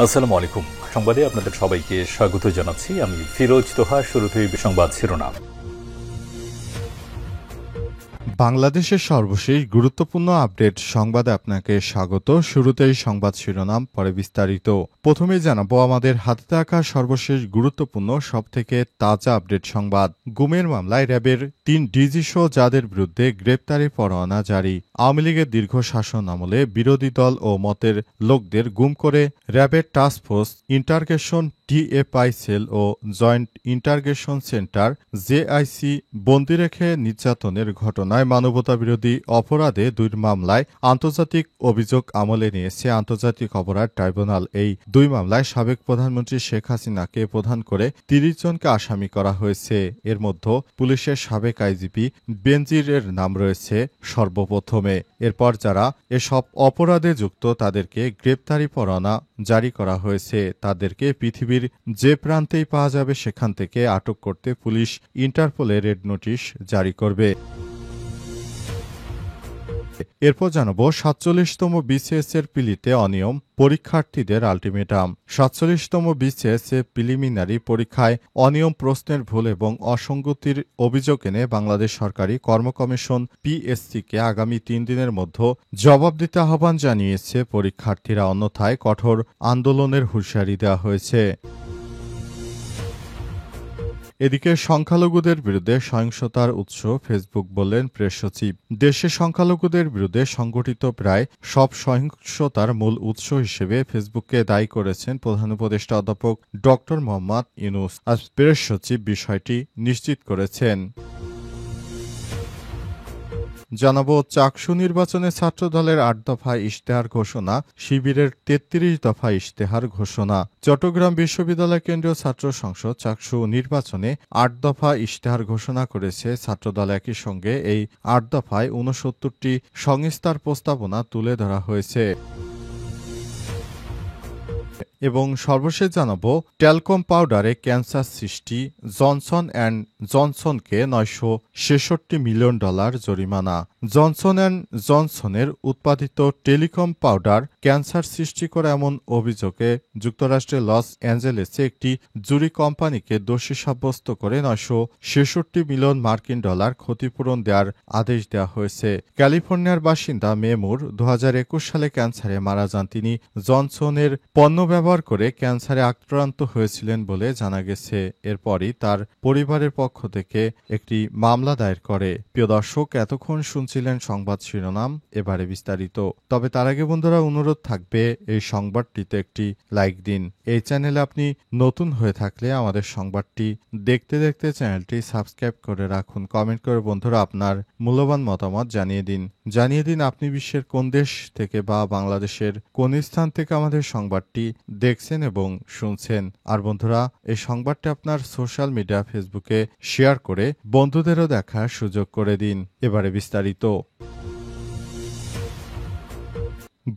আসসালামু আলাইকুম। সংবাদে আপনাদের সবাইকে স্বাগত জানাচ্ছি। আমি ফিরোজ তোহা। শুরুতেই সংবাদ শিরোনাম। বাংলাদেশের সর্বশেষ গুরুত্বপূর্ণ আপডেট সংবাদে আপনাকে স্বাগত। শুরুতেই সংবাদ শিরোনাম, পরে বিস্তারিত। প্রথমেই জানাবো আমাদের হাতে থাকা সর্বশেষ গুরুত্বপূর্ণ সবথেকে তাজা আপডেট সংবাদ। গুমের মামলায় র্যাবের ৩ ডিজিসহ যাদের বিরুদ্ধে গ্রেপ্তারি পরোয়ানা জারি। আওয়ামী লীগের দীর্ঘ শাসন আমলে বিরোধী দল ও মতের লোকদের গুম করে র্যাবের টাস্কফোর্স ইন্টারগেশন টিএফআই সেল ও জয়েন্ট ইন্টারগেশন সেন্টার জেআইসি বন্দি রেখে নির্যাতনের ঘটনায় মানবতাবিরোধী অপরাধে ২ মামলায় আন্তর্জাতিক অভিযোগ আমলে নিয়েছে আন্তর্জাতিক অপরাধ ট্রাইব্যুনাল। এই ২ মামলায় সাবেক প্রধানমন্ত্রী শেখ হাসিনাকে প্রধান করে ৩০ জনকে আসামি করা হয়েছে। এর মধ্যে পুলিশের সাবেক আইজিপি বেনজিরের নাম রয়েছে সর্বপ্রথমে। এরপর যারা এসব অপরাধে যুক্ত তাদেরকে গ্রেপ্তারি পরোয়ানা জারি করা হয়েছে। তাদেরকে পৃথিবীর যে প্রান্তেই পাওয়া যাবে সেখান থেকে আটক করতে পুলিশ ইন্টারপোলে রেড নোটিশ জারি করবে। এরপর জানাবো ৪৭তম বিসিএস এর পিলিতে অনিয়ম, পরীক্ষার্থীদের আলটিমেটাম। ৪৭তম বিসিএস এ প্রিলিমিনারি পরীক্ষায় অনিয়ম, প্রশ্নের ভুল এবং অসঙ্গতির অভিযোগ এনে বাংলাদেশ সরকারি কর্ম কমিশন পিএসসিকে আগামী ৩ দিনের মধ্যে জবাব দিতে আহ্বান জানিয়েছে পরীক্ষার্থীরা। অন্যথায় কঠোর আন্দোলনের হুঁশিয়ারি দেওয়া হয়েছে। এদিকে সংখ্যালঘুদের বিরুদ্ধে সহিংসতার উৎস ফেসবুক, বললেন প্রেস সচিব। দেশে সংখ্যালঘুদের বিরুদ্ধে সংঘটিত প্রায় সব সহিংসতার মূল উৎস হিসেবে ফেসবুককে দায়ী করেছেন প্রধান উপদেষ্টা অধ্যাপক ড মোহাম্মদ ইউনূস। আজ প্রেস সচিব বিষয়টি নিশ্চিত করেছেন। জানাবো চাকসু নির্বাচনে ছাত্রদলের ৮ দফা ইশতেহার ঘোষণা, শিবিরের ৩৩ দফা ইশতেহার ঘোষণা। চট্টগ্রাম বিশ্ববিদ্যালয় কেন্দ্রীয় ছাত্র সংসদ চাকসু নির্বাচনে ৮ দফা ইশতেহার ঘোষণা করেছে ছাত্রদল। একই সঙ্গে এই ৮ দফায় ৬৯টি সংস্থার প্রস্তাবনা তুলে ধরা হয়েছে। এবং সর্বশেষ জানাবো ট্যালকম পাউডারে ক্যান্সার সৃষ্টি, জনসন অ্যান্ড জনসনকে $৯৬৬ মিলিয়ন জরিমানা। জনসন অ্যান্ড জনসনের উৎপাদিত টেলিকম পাউডার ক্যান্সার সৃষ্টি করে এমন অভিযোগে যুক্তরাষ্ট্রের লস অ্যাঞ্জেলেসে একটি জুরি কোম্পানিকে দোষী সাব্যস্ত করে $৯৬৬ মিলিয়ন ক্ষতিপূরণ দেওয়ার আদেশ দেওয়া হয়েছে। ক্যালিফোর্নিয়ার বাসিন্দা মেমুর ২০২১ সালে ক্যান্সারে মারা যান। তিনি জনসনের পণ্য ব্যবহার করে ক্যান্সারে আক্রান্ত হয়েছিলেন বলে জানা গেছে। এরপরই তার পরিবারের পক্ষ থেকে একটি মামলা দায়ের করে। প্রিয় দর্শক, এতক্ষণ শুনছিলেন সংবাদ শিরোনাম, এবারে বিস্তারিত। তবে তার আগে বন্ধুরা অনুরোধ থাকবে এই সংবাদটিতে একটি লাইক দিন। এই চ্যানেলে আপনি নতুন হয়ে থাকলে আমাদের সংবাদটি দেখতে দেখতে চ্যানেলটি সাবস্ক্রাইব করে রাখুন। কমেন্ট করে বন্ধুরা আপনার মূল্যবান মতামত জানিয়ে দিন আপনি বিশ্বের কোন দেশ থেকে বা বাংলাদেশের কোন স্থান থেকে আমাদের সংবাদটি দেখছেন এবং শুনছেন। আর বন্ধুরা, এই সংবাদটি আপনার সোশ্যাল মিডিয়া ফেসবুকে শেয়ার করে বন্ধুদেরও দেখার সুযোগ করে দিন। এবারে বিস্তারিত।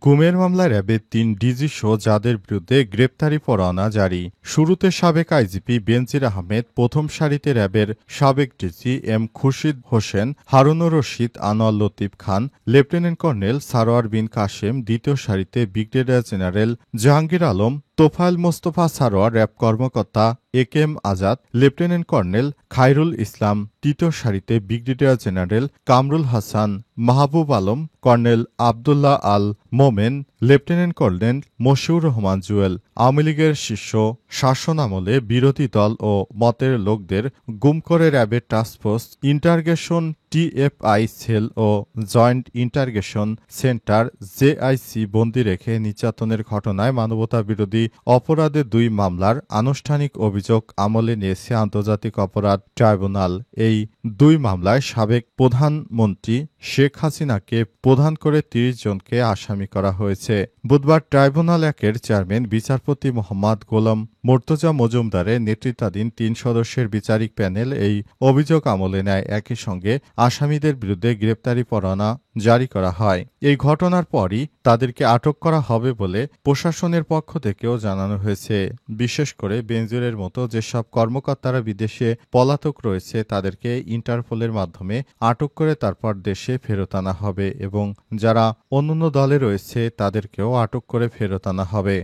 গুমের মামলায় র্যাবের ৩ ডিজিসহ যাদের বিরুদ্ধে গ্রেপ্তারি পরোয়ানা জারি। শুরুতে সাবেক আইজিপি বেনজির আহমেদ, প্রথম সারিতে র্যাবের সাবেক DG M Khurshid Hossain, Harunur Rashid, Anwar Latif Khan, lieutenant colonel Sarwar Bin Kashem, দ্বিতীয় সারিতে brigadier general Jahangir Alam, Tofail Mostafa Sarwar, RAB কর্মকর্তা AKM Azad, lieutenant colonel Khairul Islam, তৃতীয় সারিতে brigadier general Kamrul Hasan, Mahbub Alam, colonel Abdullah Al Momen, lieutenant colonel Mashiur Rahman Jewel. Awami লীগের শীর্ষ শাসনামলে বিরোধী দল ও মতের লোকদের গুম করে র্যাবের টাস্কফোর্স ইন্টারগেশন টিএফআই সেল ও জয়েন্ট ইন্টারগেশন সেন্টার জেআইসি বন্দি রেখে নির্যাতনের ঘটনায় মানবতাবিরোধী অপরাধে ২ মামলার আনুষ্ঠানিক অভিযোগ আমলে নিয়েছে আন্তর্জাতিক অপরাধ ট্রাইব্যুনাল। এই ২ মামলায় সাবেক প্রধানমন্ত্রী শেখ হাসিনাকে প্রধান করে ৩০ জনকে আসামি করা হয়েছে। বুধবার ট্রাইব্যুনাল ১-এর চেয়ারম্যান বিচারপতি মোহাম্মদ গোলাম মুর্তজা মজুমদারের নেতৃত্বাধীন ৩ সদস্যের বিচারিক প্যানেল এই অভিযোগ আমলে নেয়। একই সঙ্গে আসামিদের বিরুদ্ধে গ্রেপ্তারি পরোয়ানা জারি করা হয়। এই ঘটনার পরই তাদেরকে আটক করা হবে বলে প্রশাসনের পক্ষ থেকেও জানানো হয়েছে। বিশেষ করে বেনজিরের মতো যেসব কর্মকর্তারা বিদেশে পলাতক রয়েছে তাদেরকে ইন্টারপোলের মাধ্যমে আটক করে তারপর দেশে ফেরত আনা হবে এবং যারা অন্যান্য দলে রয়েছে তাদেরকেও আটক করে ফেরত আনা হবে।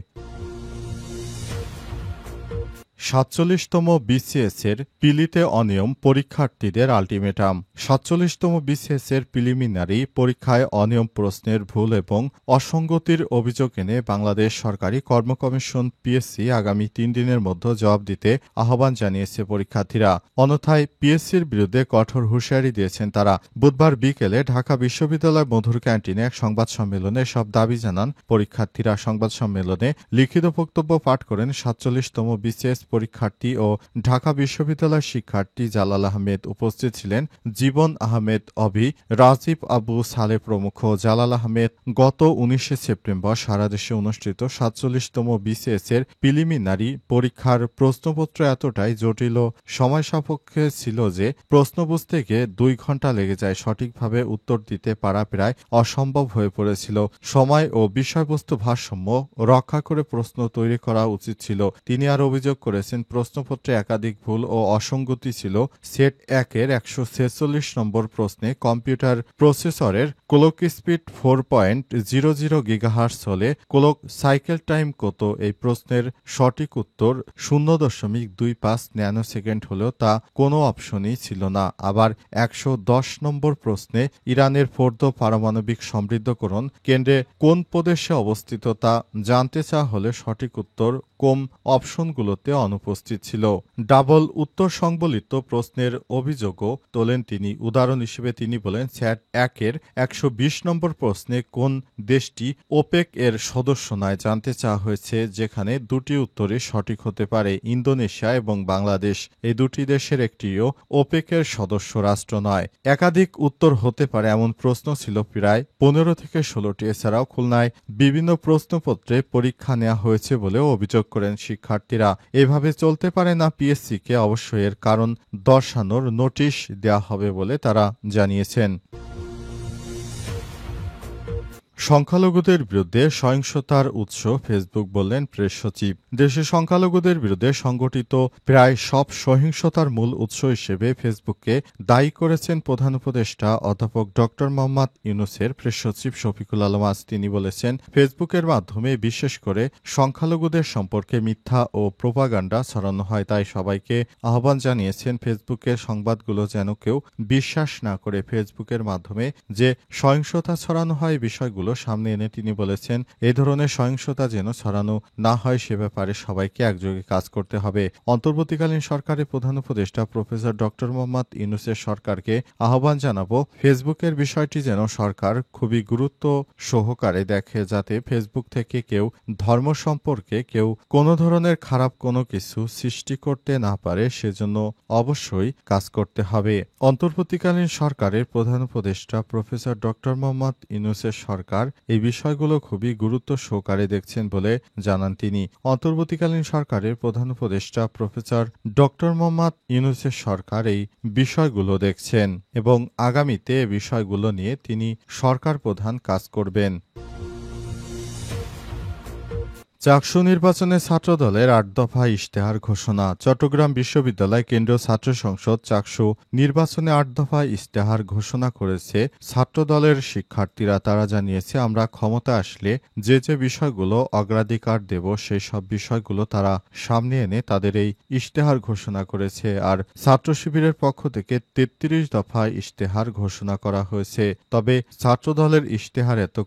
৪৭তম বিসিএস এর পিলিতে অনিয়ম পরীক্ষার্থীদের আলটিমেটাম। ৪৭তম বিসিএস এর প্রিলিমিনারি পরীক্ষায় অনিয়ম প্রশ্নের ভুল এবং অসঙ্গতির অভিযোগ এনে বাংলাদেশ সরকারি কর্ম কমিশন পিএসসি আগামী ৩ দিনের মধ্যে জবাব দিতে আহ্বান জানিয়েছে পরীক্ষার্থীরা। অন্যথায় পিএসসির বিরুদ্ধে কঠোর হুঁশিয়ারি দিয়েছেন তারা। বুধবার বিকেলে ঢাকা বিশ্ববিদ্যালয় মধুর ক্যান্টিনে এক সংবাদ সম্মেলনে সব দাবি জানান পরীক্ষার্থীরা। সংবাদ সম্মেলনে লিখিত বক্তব্য পাঠ করেন ৪৭তম বিসিএস পরীক্ষার্থী ও ঢাকা বিশ্ববিদ্যালয়ের শিক্ষার্থী জালাল আহমেদ। উপস্থিত ছিলেন জীবন আহমেদ অভি, রাজীব আবু সালে প্রমুখ। জালাল আহমেদ গত ১৯ সেপ্টেম্বর সারা দেশে অনুষ্ঠিত ৪৭তম বিসিএস এর প্রিলিমিনারি পরীক্ষার প্রশ্নপত্র এতটাই জটিল ও সময়সাপেক্ষ ছিল যে প্রশ্ন বুঝতে গিয়ে ২ ঘণ্টা লেগে যায়। সঠিকভাবে উত্তর দিতে পারা প্রায় অসম্ভব হয়ে পড়েছিল। সময় ও বিষয়বস্তু ভারসাম্য রক্ষা করে প্রশ্ন তৈরি করা উচিত ছিল। তিনি আর অভিযোগ করেছেন প্রশ্নপত্রে একাধিক ভুল ও অসঙ্গতি ছিল। সেট ১-এর ১৪৬ নম্বর প্রশ্নে কম্পিউটার প্রসেসরের ক্লক স্পিড 4.00 গিগাহার্টজ হলে ক্লক সাইকেল টাইম কত? এই প্রশ্নের সঠিক উত্তর ০.25 ন্যানোসেকেন্ড হলেও তা কোনো অপশনই ছিল না। আবার ১১০ নম্বর প্রশ্নে ইরানের ফোর্দো পারমাণবিক সমৃদ্ধকরণ কেন্দ্রে কোন প্রদেশে অবস্থিত তা জানতে চাওয়া হলে সঠিক উত্তর কম অপশনগুলোতে অনুপস্থিত ছিল। ডাবল উত্তর সংবলিত প্রশ্নের অভিযোগও তোলেন তিনি। উদাহরণ হিসেবে তিনি বলেন, স্যাট ১-এর ১২০ নম্বর প্রশ্নে কোন দেশটি ওপেক এর সদস্য নয় জানতে চাওয়া হয়েছে, যেখানে দুটি উত্তরই সঠিক হতে পারে, ইন্দোনেশিয়া এবং বাংলাদেশ। এই দুটি দেশের একটিও ওপেকের সদস্য রাষ্ট্র নয়। একাধিক উত্তর হতে পারে এমন প্রশ্ন ছিল প্রায় ১৫ থেকে ১৬টি। এছাড়াও খুলনায় বিভিন্ন প্রশ্নপত্রে পরীক্ষা নেওয়া হয়েছে বলেও অভিযোগ করেন শিক্ষার্থীরা। এভাবে চলতে পারে না, পিএসসিকে অবশ্যই এর কারণ দর্শানোর নোটিশ দেওয়া হবে বলে তারা জানিয়েছেন। সংখ্যালঘুদের বিরুদ্ধে সহিংসতার উৎস ফেসবুক, বললেন প্রেস সচিব। দেশে সংখ্যালঘুদের বিরুদ্ধে সংঘটিত প্রায় সব সহিংসতার মূল উৎস হিসেবে ফেসবুককে দায়ী করেছেন প্রধান উপদেষ্টা অধ্যাপক ড মোহাম্মদ ইউনূসের প্রেস সচিব শফিকুল আলম আজ। তিনি বলেছেন, ফেসবুকের মাধ্যমে বিশেষ করে সংখ্যালঘুদের সম্পর্কে মিথ্যা ও প্রোপাগান্ডা ছড়ানো হয়। তাই সবাইকে আহ্বান জানিয়েছেন ফেসবুকের সংবাদগুলো যেন কেউ বিশ্বাস না করে। ফেসবুকের মাধ্যমে যে সহিংসতা ছড়ানো হয় বিষয়গুলো সামনে এনে তিনি বলেছেন, এই ধরনের সহিংসতা যেন ছড়ানো না হয় সে ব্যাপারে সবাইকে একযোগে কাজ করতে হবে। অন্তর্বর্তীকালীন সরকারের প্রধান উপদেষ্টা প্রফেসর ড মোহাম্মদ ইউনূসের সরকারকে আহ্বান জানাবো, ফেসবুকের বিষয়টি যেন সরকার খুবই গুরুত্ব সহকারে দেখে, যাতে ফেসবুক থেকে কেউ ধর্ম সম্পর্কে কেউ কোনো ধরনের খারাপ কোনো কিছু সৃষ্টি করতে না পারে, সেজন্য অবশ্যই কাজ করতে হবে। অন্তর্বর্তীকালীন সরকারের প্রধান উপদেষ্টা প্রফেসর ড মোহাম্মদ ইউনূসের সরকার এই বিষয়গুলো খুবই গুরুত্ব সহকারে দেখছেন বলে জানান তিনি। অন্তর্বর্তীকালীন সরকারের প্রধান উপদেষ্টা প্রফেসর ড মোহাম্মদ ইউনূসের সরকার এই বিষয়গুলো দেখছেন এবং আগামীতে এ বিষয়গুলো নিয়ে তিনি সরকার প্রধান কাজ করবেন। চাকসু নির্বাচনে ছাত্রদলের ৮ দফা ইশতেহার ঘোষণা। চট্টগ্রাম বিশ্ববিদ্যালয় কেন্দ্রীয় ছাত্র সংসদ চাকসু নির্বাচনে ৮ দফা ইশতেহার ঘোষণা করেছে ছাত্রদলের শিক্ষার্থীরা। তারা জানিয়েছে, আমরা ক্ষমতা আসলে যে যে বিষয়গুলো অগ্রাধিকার দেব সেই সব বিষয়গুলো তারা সামনে এনে তাদের এই ইশতেহার ঘোষণা করেছে। আর ছাত্র শিবিরের পক্ষ থেকে ৩৩ দফা ইশতেহার ঘোষণা করা হয়েছে। তবে ছাত্রদলের ইশতেহার এত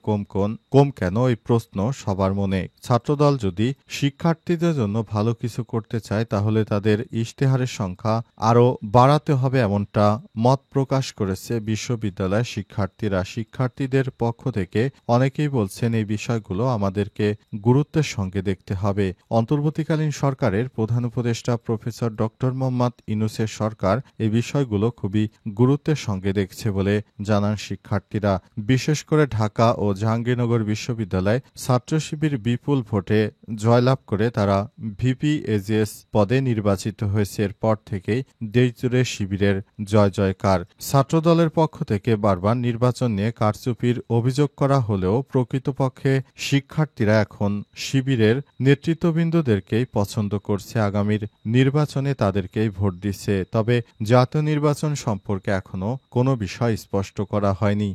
কম কেন, এই প্রশ্ন সবার মনে। ছাত্রদল যদি শিক্ষার্থীদের জন্য ভালো কিছু করতে চায় তাহলে তাদের ইশতেহারের সংখ্যা আরও বাড়াতে হবে, এমনটা মত প্রকাশ করেছে বিশ্ববিদ্যালয়ের শিক্ষার্থীরা। শিক্ষার্থীদের পক্ষ থেকে অনেকেই বলছেন, এই বিষয়গুলো আমাদেরকে গুরুত্বের সঙ্গে দেখতে হবে। অন্তর্বর্তীকালীন সরকারের প্রধান উপদেষ্টা প্রফেসর ড মোহাম্মদ ইউনূসের সরকার এই বিষয়গুলো খুবই গুরুত্বের সঙ্গে দেখছে বলে জানান শিক্ষার্থীরা। বিশেষ করে ঢাকা ও জাহাঙ্গীরনগর বিশ্ববিদ্যালয় ছাত্র শিবির বিপুল ভোটে জয়লাভ করে তারা ভিপি এজিএস পদে নির্বাচিত হয়েছে। এরপর থেকেই দেশজুড়ে শিবিরের জয় জয়কার। ছাত্রদলের পক্ষ থেকে বারবার নির্বাচন নিয়ে কারচুপির অভিযোগ করা হলেও প্রকৃতপক্ষে শিক্ষার্থীরা এখন শিবিরের নেতৃত্ববৃন্দদেরকেই পছন্দ করছে, আগামীর নির্বাচনে তাদেরকেই ভোট দিচ্ছে। তবে জাতীয় নির্বাচন সম্পর্কে এখনো কোনো বিষয় স্পষ্ট করা হয়নি।